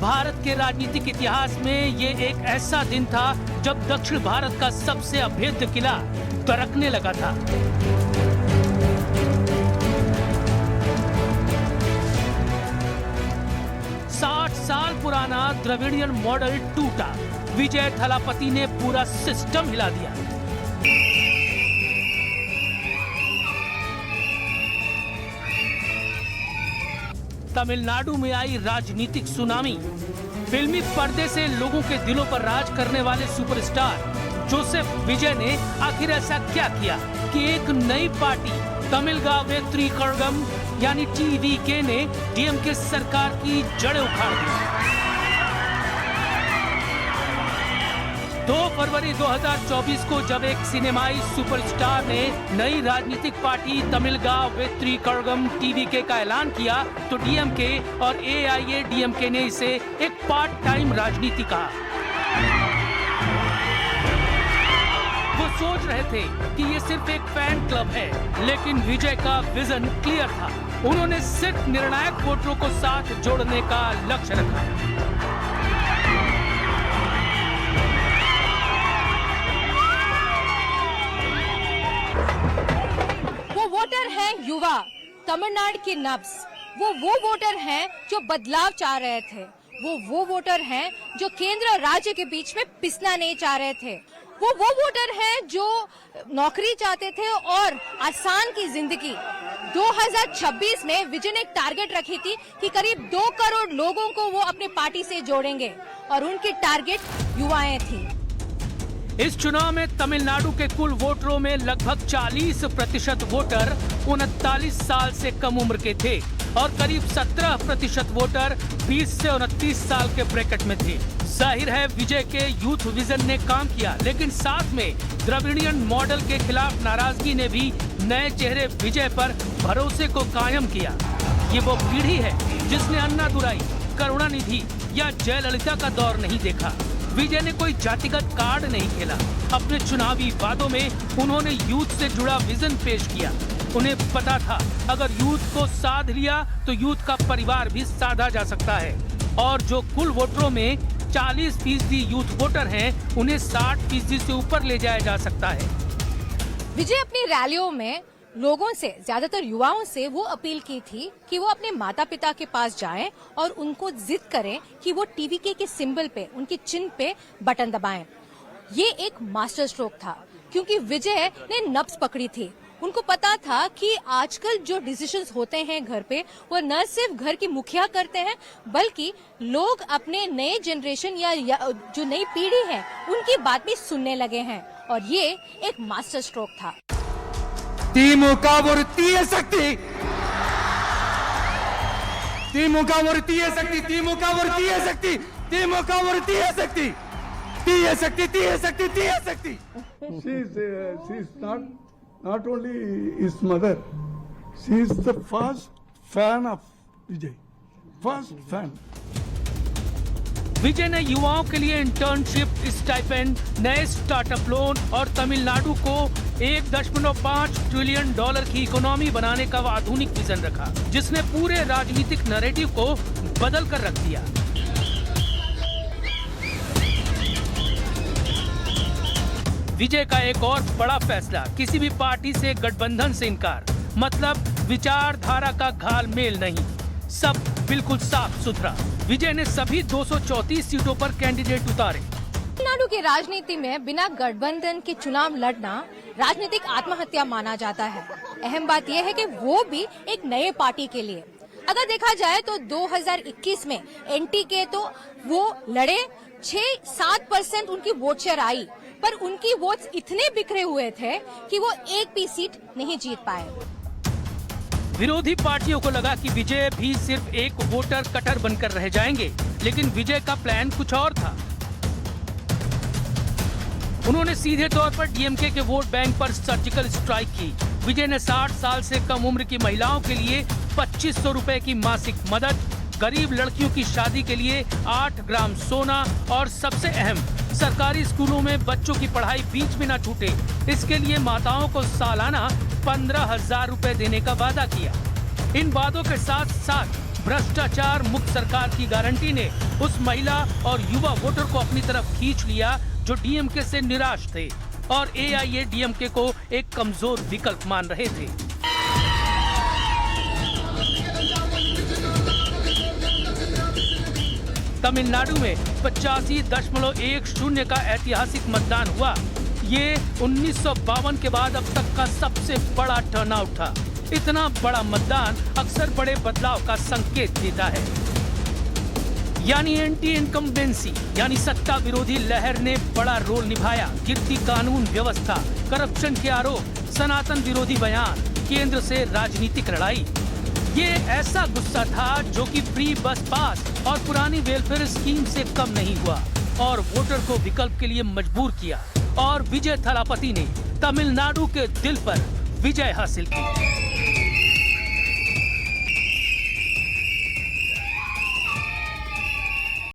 भारत के राजनीतिक इतिहास में ये एक ऐसा दिन था जब दक्षिण भारत का सबसे अभेद्य किला दरकने लगा था। साल पुराना द्रविड़ियन मॉडल टूटा। विजय थलापति ने पूरा सिस्टम हिला दिया। तमिलनाडु में आई राजनीतिक सुनामी। फिल्मी पर्दे से लोगों के दिलों पर राज करने वाले सुपरस्टार जोसेफ विजय ने आखिर ऐसा क्या किया कि एक नई पार्टी तमिलगावे त्रिकड़गम यानी टीवीके ने डीएमके सरकार की जड़ें उखाड़ दी। 2 फरवरी 2024 को जब एक सिनेमाई सुपरस्टार ने नई राजनीतिक पार्टी तमिलगावे त्रिकड़गम टीवीके का ऐलान किया तो डीएमके और एआईएडीएमके ने इसे एक पार्ट टाइम राजनीति कहा। वो सोच रहे थे कि ये सिर्फ एक फैन क्लब है, लेकिन विजय का विजन क्लियर था। उन्होंने सिर्फ निर्णायक वोटरों को साथ जोड़ने का लक्ष्य रखा। वो वोटर हैं युवा, तमिलनाडु के नब्ज। वो वोटर हैं जो बदलाव चाह रहे थे। वो वोटर हैं जो केंद्र और राज्य के बीच में पिसना नहीं चाह रहे थे। वो वोटर हैं जो नौकरी चाहते थे और आसान की जिंदगी। 2026 में विजय ने एक टारगेट रखी थी कि करीब 2 करोड़ लोगों को वो अपने पार्टी से जोड़ेंगे और उनकी टारगेट युवाएं थी। इस चुनाव में तमिलनाडु के कुल वोटरों में लगभग 40% वोटर 39 साल से कम उम्र के थे और करीब 17% वोटर 20 से 29 साल के ब्रैकेट में थे। जाहिर है विजय के यूथ विजन ने काम किया, लेकिन साथ में द्रविड़ियन मॉडल के खिलाफ नाराजगी ने भी नए चेहरे विजय पर भरोसे को कायम किया। ये वो पीढ़ी है जिसने अन्नादुराई, करुणानिधि या जयललिता का दौर नहीं देखा। विजय ने कोई जातिगत कार्ड नहीं खेला। अपने चुनावी वादों में उन्होंने यूथ से जुड़ा विजन पेश किया। उन्हें पता था अगर यूथ को साध लिया तो यूथ का परिवार भी साधा जा सकता है और जो कुल वोटरों में 40% यूथ वोटर हैं, उन्हें 60% से ऊपर ले जाया जा सकता है। विजय अपनी रैलियों में लोगों से, ज्यादातर युवाओं से वो अपील की थी कि वो अपने माता पिता के पास जाएं और उनको जिद करें कि वो टीवीके के सिंबल पे, उनके चिन्ह पे बटन दबाएं। ये एक मास्टर स्ट्रोक था क्योंकि विजय ने नब्ज पकड़ी थी। उनको पता था कि आजकल जो डिसीजंस होते हैं घर पे, वो न सिर्फ घर की मुखिया करते हैं बल्कि लोग अपने नए जनरेशन या जो नई पीढ़ी है उनकी बात भी सुनने लगे हैं और ये एक मास्टर स्ट्रोक था। திமுக ஒரு தீய சக்தி, திமுக ஒரு தீய சக்தி, திமுக ஒரு தீய சக்தி, திமுக ஒரு தீய சக்தி, தீய சக்தி, தீய சக்தி, தீய சக்தி. She is not only his mother, she is the first fan of Vijay, first fan. विजय ने युवाओं के लिए इंटर्नशिप, स्टाइपेंड, नए स्टार्टअप लोन और तमिलनाडु को $1.5 ट्रिलियन की इकोनॉमी बनाने का आधुनिक विजन रखा, जिसने पूरे राजनीतिक नैरेटिव को बदल कर रख दिया। विजय का एक और बड़ा फैसला, किसी भी पार्टी से गठबंधन से इनकार। मतलब विचारधारा का घालमेल नहीं, सब बिल्कुल साफ सुथरा। विजय ने सभी 234 सीटों पर कैंडिडेट उतारे। तमिलनाडु की राजनीति में बिना गठबंधन के चुनाव लड़ना राजनीतिक आत्महत्या माना जाता है। अहम बात यह है कि वो भी एक नए पार्टी के लिए। अगर देखा जाए तो 2021 में एनटीके तो वो लड़े, 6-7% उनकी वोट शेयर आई, पर उनकी वोट्स इतने बिखरे हुए थे कि वो एक भी सीट नहीं जीत पाए। विरोधी पार्टियों को लगा कि विजय भी सिर्फ एक वोटर कटर बनकर रह जाएंगे, लेकिन विजय का प्लान कुछ और था। उन्होंने सीधे तौर पर डीएमके के वोट बैंक पर सर्जिकल स्ट्राइक की। विजय ने 60 साल से कम उम्र की महिलाओं के लिए 2500 रुपए की मासिक मदद, गरीब लड़कियों की शादी के लिए 8 ग्राम सोना और सबसे अहम, सरकारी स्कूलों में बच्चों की पढ़ाई बीच में न छूटे, इसके लिए माताओं को सालाना 15,000 रुपए देने का वादा किया। इन वादों के साथ साथ भ्रष्टाचार मुक्त सरकार की गारंटी ने उस महिला और युवा वोटर को अपनी तरफ खींच लिया जो डीएमके से निराश थे और एआईएडीएमके को एक कमजोर विकल्प मान रहे थे। तमिलनाडु में 85.10 का ऐतिहासिक मतदान हुआ। ये 1952 के बाद अब तक का सबसे बड़ा टर्नआउट था। इतना बड़ा मतदान अक्सर बड़े बदलाव का संकेत देता है। यानी एंटी इनकम्बेंसी यानी सत्ता विरोधी लहर ने बड़ा रोल निभाया। गिरती कानून व्यवस्था, करप्शन के आरोप, सनातन विरोधी बयान, केंद्र से राजनीतिक लड़ाई, ये ऐसा गुस्सा था जो कि फ्री बस पास और पुरानी वेलफेयर स्कीम से कम नहीं हुआ और वोटर को विकल्प के लिए मजबूर किया और विजय थलापति ने तमिलनाडु के दिल पर विजय हासिल की।